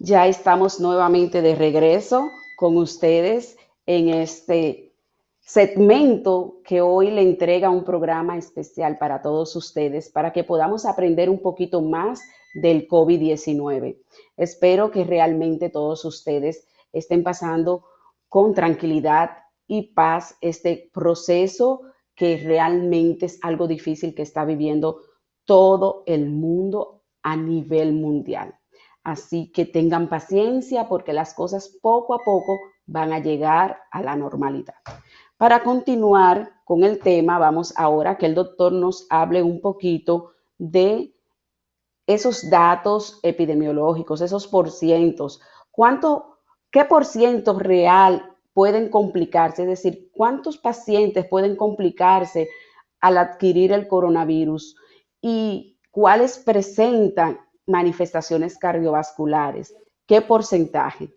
Ya estamos nuevamente de regreso con ustedes en este segmento que hoy le entrega un programa especial para todos ustedes para que podamos aprender un poquito más del COVID-19. Espero que realmente todos ustedes estén pasando con tranquilidad y paz este proceso que realmente es algo difícil que está viviendo todo el mundo a nivel mundial. Así que tengan paciencia porque las cosas poco a poco van a llegar a la normalidad. Para continuar con el tema, vamos ahora que el doctor nos hable un poquito de esos datos epidemiológicos, esos porcientos. ¿Cuánto, qué por ciento real pueden complicarse? Es decir, ¿cuántos pacientes pueden complicarse al adquirir el coronavirus? ¿Y cuáles presentan manifestaciones cardiovasculares? ¿Qué porcentaje?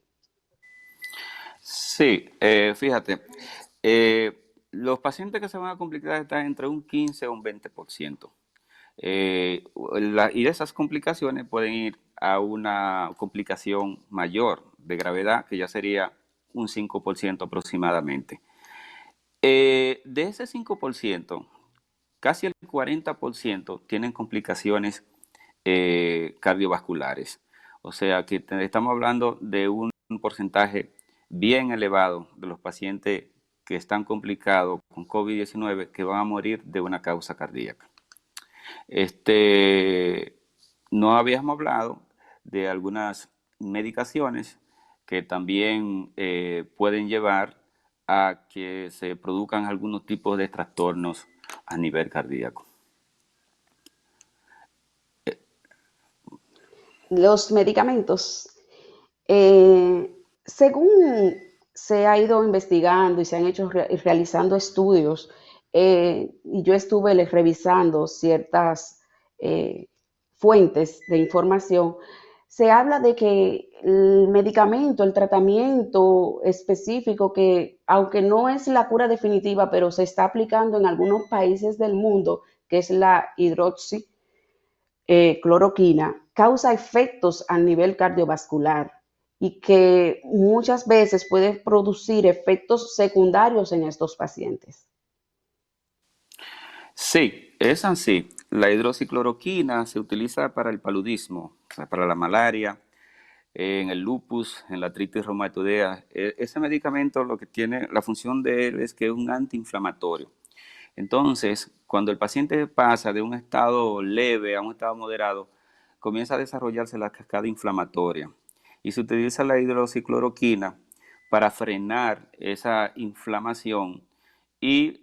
Sí, fíjate, los pacientes que se van a complicar están entre un 15 o un 20%. Y esas complicaciones pueden ir a una complicación mayor de gravedad, que ya sería un 5% aproximadamente. De ese 5%, casi el 40% tienen complicaciones cardiovasculares. O sea que estamos hablando de un porcentaje bien elevado de los pacientes que están complicados con COVID-19 que van a morir de una causa cardíaca. Este, no habíamos hablado de algunas medicaciones que también pueden llevar a que se produzcan algunos tipos de trastornos a nivel cardíaco. Los medicamentos. Según se ha ido investigando y se han hecho realizando estudios, y yo estuve revisando ciertas eh, fuentes de información, se habla de que el medicamento, el tratamiento específico que, aunque no es la cura definitiva, pero se está aplicando en algunos países del mundo, que es la hidroxicloroquina, causa efectos a nivel cardiovascular y que muchas veces puede producir efectos secundarios en estos pacientes. Sí, es así. La hidroxicloroquina se utiliza para el paludismo, o sea, para la malaria, en el lupus, en la artritis reumatoidea. Ese medicamento lo que tiene, la función de él es que es un antiinflamatorio. Entonces, cuando el paciente pasa de un estado leve a un estado moderado, comienza a desarrollarse la cascada inflamatoria y se utiliza la hidroxicloroquina para frenar esa inflamación y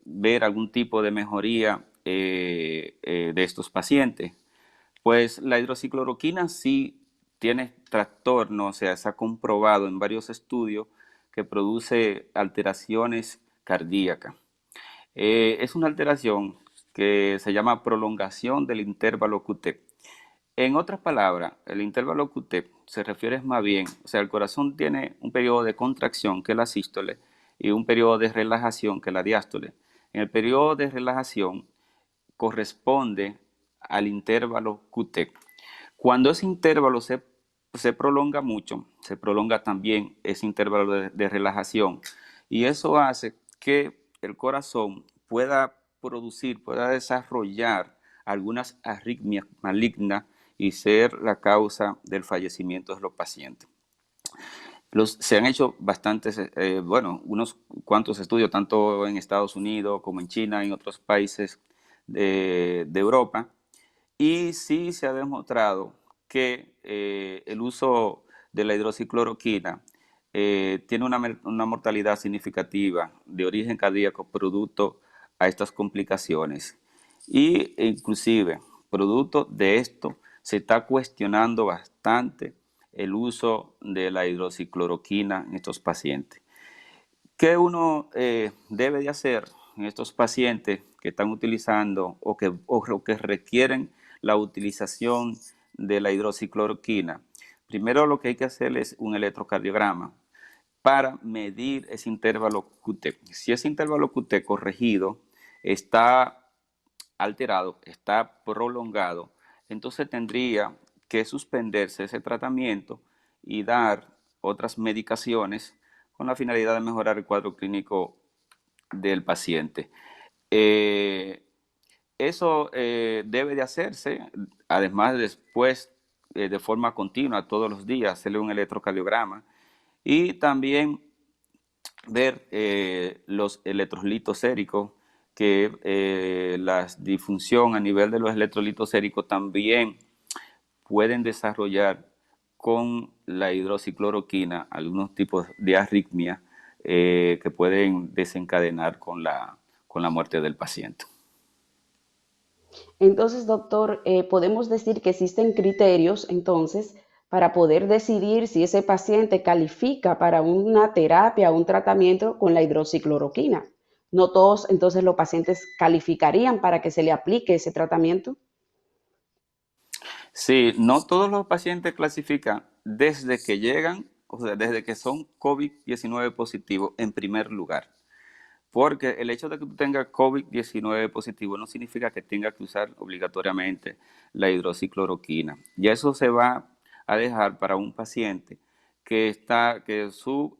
ver algún tipo de mejoría de estos pacientes. Pues la hidroxicloroquina sí tiene trastorno, o sea, se ha comprobado en varios estudios que produce alteraciones cardíacas. Es una alteración que se llama prolongación del intervalo QT. En otras palabras, el intervalo QT se refiere más bien, o sea, el corazón tiene un periodo de contracción, que es la sístole, y un periodo de relajación, que es la diástole. En el periodo de relajación corresponde al intervalo QT. Cuando ese intervalo se prolonga mucho, se prolonga también ese intervalo de relajación, y eso hace que el corazón pueda producir, pueda desarrollar algunas arritmias malignas y ser la causa del fallecimiento de los pacientes. Se han hecho bastantes, bueno, unos cuantos estudios, tanto en Estados Unidos como en China, en otros países de Europa, y sí se ha demostrado que el uso de la hidroxicloroquina tiene una mortalidad significativa de origen cardíaco producto a estas complicaciones. Y inclusive, producto de esto, se está cuestionando bastante el uso de la hidroxicloroquina en estos pacientes. ¿Qué uno debe de hacer en estos pacientes que están utilizando o que requieren la utilización de la hidroxicloroquina? Primero lo que hay que hacer es un electrocardiograma para medir ese intervalo QT. Si ese intervalo QT corregido está alterado, está prolongado, entonces tendría que suspenderse ese tratamiento y dar otras medicaciones con la finalidad de mejorar el cuadro clínico del paciente. Eh, Eso debe de hacerse, además después de forma continua, todos los días, hacerle un electrocardiograma y también ver los electrolitos séricos, que la disfunción a nivel de los electrolitos séricos también pueden desarrollar con la hidroxicloroquina algunos tipos de arritmia que pueden desencadenar con la muerte del paciente. Entonces, doctor, podemos decir que existen criterios, entonces, para poder decidir si ese paciente califica para una terapia o un tratamiento con la hidroxicloroquina. No todos, entonces, los pacientes calificarían para que se le aplique ese tratamiento. Sí, no todos los pacientes clasifican desde que llegan, o sea, desde que son COVID-19 positivos en primer lugar. Porque el hecho de que tú tengas COVID-19 positivo no significa que tengas que usar obligatoriamente la hidroxicloroquina. Ya eso se va a dejar para un paciente que su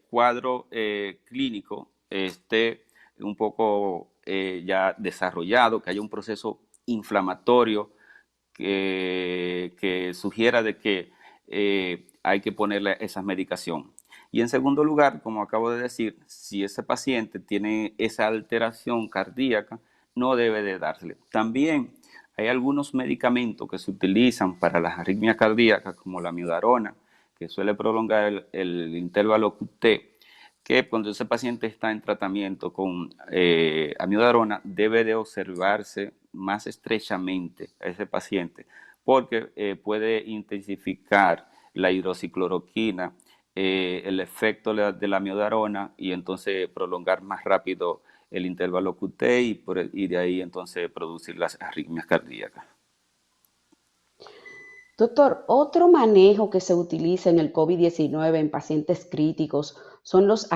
cuadro clínico esté un poco ya desarrollado, que haya un proceso inflamatorio que sugiera de que hay que ponerle esa medicación. Y en segundo lugar, como acabo de decir, si ese paciente tiene esa alteración cardíaca, no debe de dársele. También hay algunos medicamentos que se utilizan para las arritmias cardíacas, como la amiodarona, que suele prolongar el intervalo QT, que cuando ese paciente está en tratamiento con amiodarona, debe de observarse más estrechamente a ese paciente, porque puede intensificar la hidroxicloroquina, el efecto de la amiodarona y entonces prolongar más rápido el intervalo QT y de ahí entonces producir las arritmias cardíacas. Doctor, otro manejo que se utiliza en el COVID-19 en pacientes críticos son los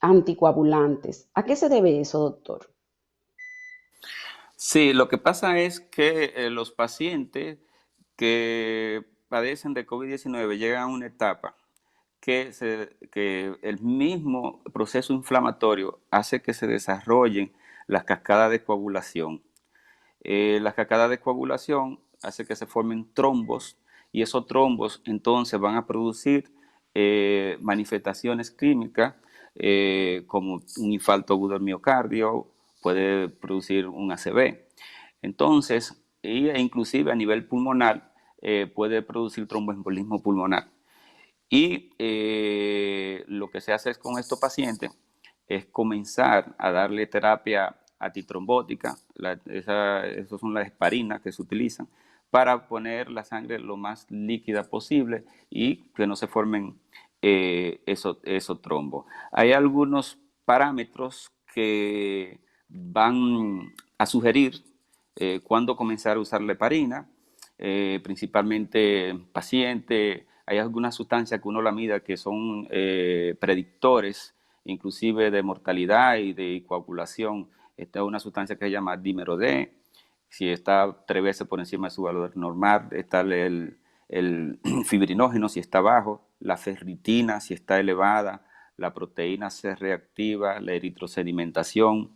anticoagulantes. ¿A qué se debe eso, doctor? Sí, lo que pasa es que los pacientes que padecen de COVID-19 llegan a una etapa que el mismo proceso inflamatorio hace que se desarrollen las cascadas de coagulación. Las cascadas de coagulación hace que se formen trombos y esos trombos entonces van a producir manifestaciones clínicas como un infarto agudo del miocardio, puede producir un ACV. Entonces, e inclusive a nivel pulmonar puede producir tromboembolismo pulmonar. Y lo que se hace es con estos pacientes es comenzar a darle terapia antitrombótica, esas son las hesparinas que se utilizan, para poner la sangre lo más líquida posible y que no se formen esos trombos. Hay algunos parámetros que van a sugerir cuándo comenzar a usar la heparina, principalmente en pacientes. Hay algunas sustancias que uno la mida que son predictores, inclusive de mortalidad y de coagulación. Esta es una sustancia que se llama dímero D. Si está 3 veces por encima de su valor normal, está el fibrinógeno si está bajo, la ferritina si está elevada, la proteína C reactiva, la eritrosedimentación.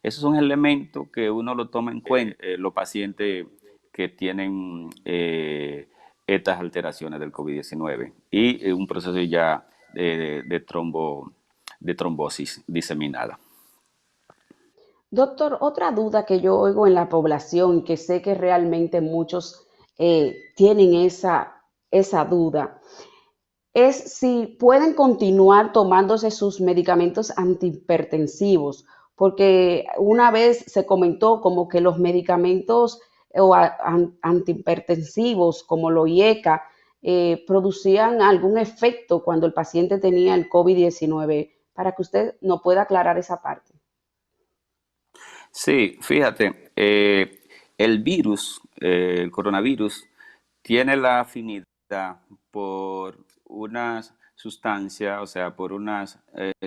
Esos son elementos que uno lo toma en cuenta los pacientes que tienen estas alteraciones del COVID-19 y un proceso ya de trombosis diseminada. Doctor, otra duda que yo oigo en la población, que sé que realmente muchos tienen esa duda, es si pueden continuar tomándose sus medicamentos antihipertensivos, porque una vez se comentó como que los medicamentos antihipertensivos, como lo IECA, producían algún efecto cuando el paciente tenía el COVID-19, para que usted nos pueda aclarar esa parte. Sí, fíjate, el virus, el coronavirus, tiene la afinidad por unas sustancias, o sea, por unas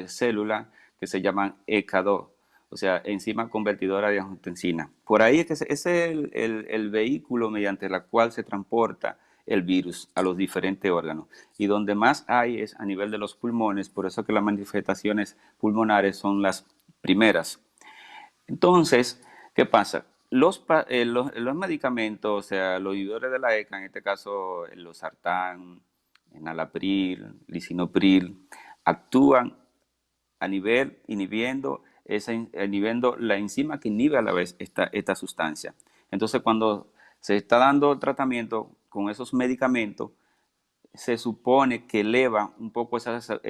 células que se llaman ECA2, o sea, enzima convertidora de angiotensina. Por ahí es que ese es el vehículo mediante el cual se transporta el virus a los diferentes órganos. Y donde más hay es a nivel de los pulmones, por eso que las manifestaciones pulmonares son las primeras. Entonces, ¿qué pasa? Los medicamentos, o sea, los inhibidores de la ECA, en este caso el losartán, enalapril, lisinopril, actúan a nivel inhibiendo la enzima que inhibe a la vez esta sustancia. Entonces, cuando se está dando tratamiento con esos medicamentos, se supone que eleva un poco esas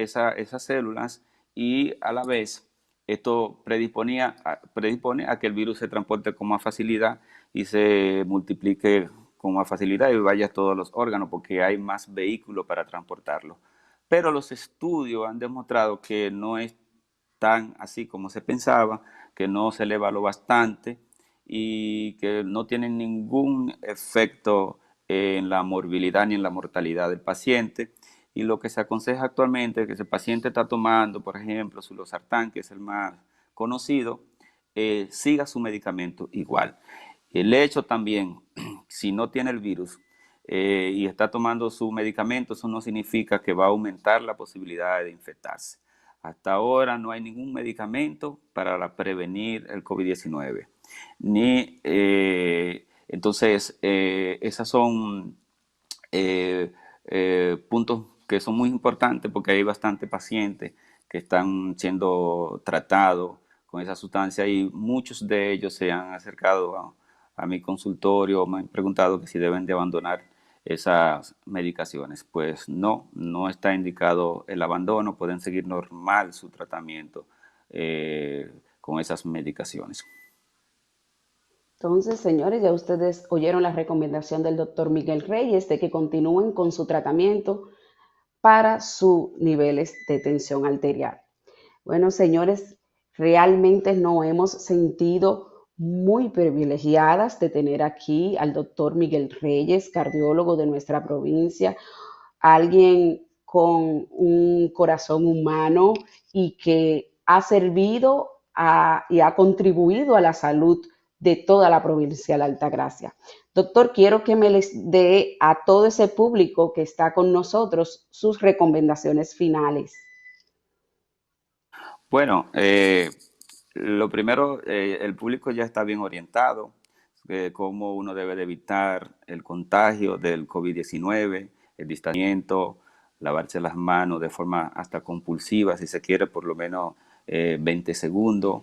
células y a la vez esto predispone a que el virus se transporte con más facilidad y se multiplique con más facilidad y vaya a todos los órganos porque hay más vehículos para transportarlo. Pero los estudios han demostrado que no es tan así como se pensaba, que no se eleva lo bastante y que no tienen ningún efecto en la morbilidad ni en la mortalidad del paciente. Y lo que se aconseja actualmente es que si el paciente está tomando, por ejemplo, su losartán, que es el más conocido, siga su medicamento igual. El hecho también, si no tiene el virus y está tomando su medicamento, eso no significa que va a aumentar la posibilidad de infectarse. Hasta ahora no hay ningún medicamento para prevenir el COVID-19. Entonces, esas son puntos que son muy importantes porque hay bastantes pacientes que están siendo tratados con esa sustancia y muchos de ellos se han acercado a mi consultorio, me han preguntado que si deben de abandonar esas medicaciones. Pues no, no está indicado el abandono, pueden seguir normal su tratamiento con esas medicaciones. Entonces, señores, ya ustedes oyeron la recomendación del doctor Miguel Reyes de que continúen con su tratamiento para sus niveles de tensión arterial. Bueno, señores, realmente nos hemos sentido muy privilegiadas de tener aquí al doctor Miguel Reyes, cardiólogo de nuestra provincia, alguien con un corazón humano y que ha servido y ha contribuido a la salud de toda la provincia de Altagracia. Doctor, quiero que me les dé a todo ese público que está con nosotros sus recomendaciones finales. Bueno, lo primero, el público ya está bien orientado de cómo uno debe de evitar el contagio del COVID-19, el distanciamiento, lavarse las manos de forma hasta compulsiva, si se quiere, por lo menos 20 segundos,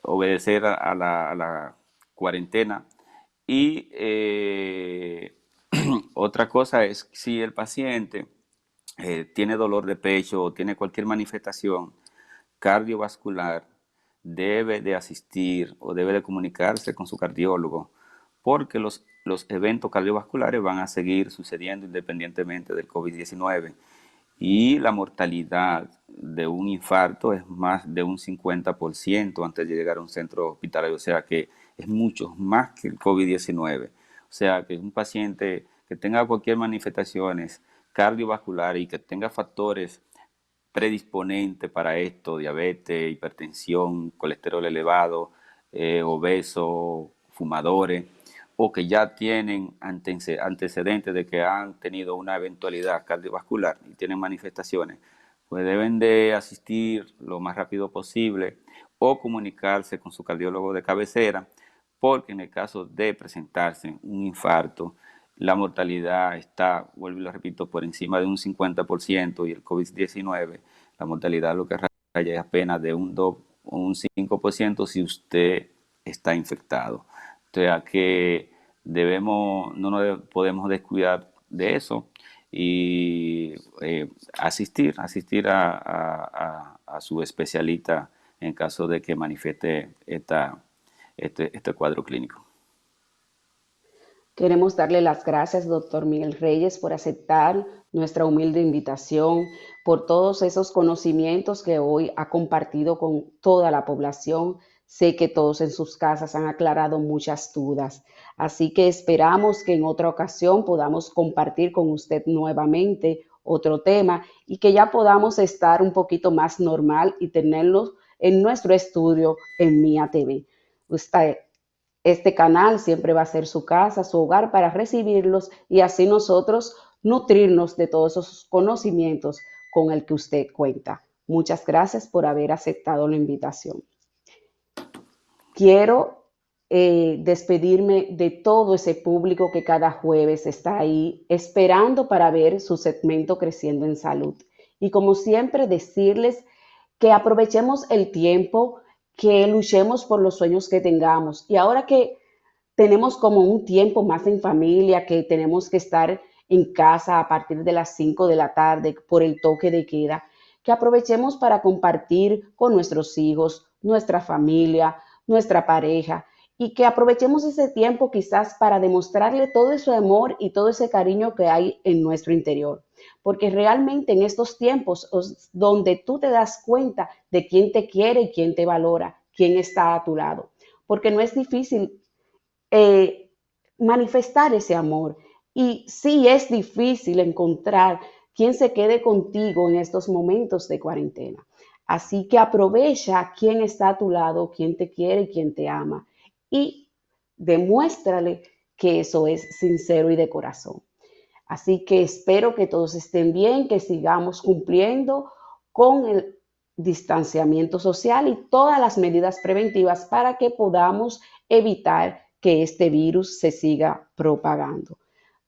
obedecer a la cuarentena y otra cosa es si el paciente tiene dolor de pecho o tiene cualquier manifestación cardiovascular, debe de asistir o debe de comunicarse con su cardiólogo, porque los eventos cardiovasculares van a seguir sucediendo independientemente del COVID-19 y la mortalidad de un infarto es más de un 50% antes de llegar a un centro hospitalario, o sea que es mucho más que el COVID-19. O sea que un paciente que tenga cualquier manifestaciones cardiovascular y que tenga factores predisponentes para esto, diabetes, hipertensión, colesterol elevado, obesos, fumadores, o que ya tienen antecedentes de que han tenido una eventualidad cardiovascular y tienen manifestaciones, pues deben de asistir lo más rápido posible o comunicarse con su cardiólogo de cabecera, porque en el caso de presentarse un infarto, la mortalidad está, vuelvo y lo repito, por encima de un 50% y el COVID-19, la mortalidad lo que raya es apenas de un 2 o un 5% si usted está infectado. O sea que no nos podemos descuidar de eso y asistir a su especialista en caso de que manifieste este cuadro clínico. Queremos darle las gracias, doctor Miguel Reyes, por aceptar nuestra humilde invitación, por todos esos conocimientos que hoy ha compartido con toda la población. Sé que todos en sus casas han aclarado muchas dudas, así que esperamos que en otra ocasión podamos compartir con usted nuevamente otro tema y que ya podamos estar un poquito más normal y tenerlos en nuestro estudio en Mía TV. Usted Este canal siempre va a ser su casa, su hogar para recibirlos y así nosotros nutrirnos de todos esos conocimientos con el que usted cuenta. Muchas gracias por haber aceptado la invitación. Quiero despedirme de todo ese público que cada jueves está ahí esperando para ver su segmento Creciendo en Salud. Y como siempre, decirles que aprovechemos el tiempo, que luchemos por los sueños que tengamos. Y ahora que tenemos como un tiempo más en familia, que tenemos que estar en casa a partir de las 5 de la tarde por el toque de queda, que aprovechemos para compartir con nuestros hijos, nuestra familia, nuestra pareja, y que aprovechemos ese tiempo quizás para demostrarle todo ese amor y todo ese cariño que hay en nuestro interior. Porque realmente en estos tiempos donde tú te das cuenta de quién te quiere y quién te valora, quién está a tu lado. Porque no es difícil manifestar ese amor. Y sí es difícil encontrar quien se quede contigo en estos momentos de cuarentena. Así que aprovecha quién está a tu lado, quién te quiere y quién te ama. Y demuéstrale que eso es sincero y de corazón. Así que espero que todos estén bien, que sigamos cumpliendo con el distanciamiento social y todas las medidas preventivas para que podamos evitar que este virus se siga propagando.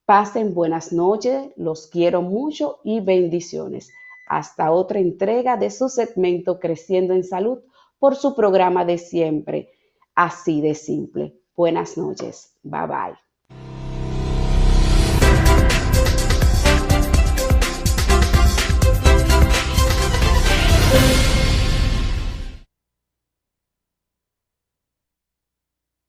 Pasen buenas noches, los quiero mucho y bendiciones. Hasta otra entrega de su segmento Creciendo en Salud por su programa de siempre, así de simple. Buenas noches. Bye bye.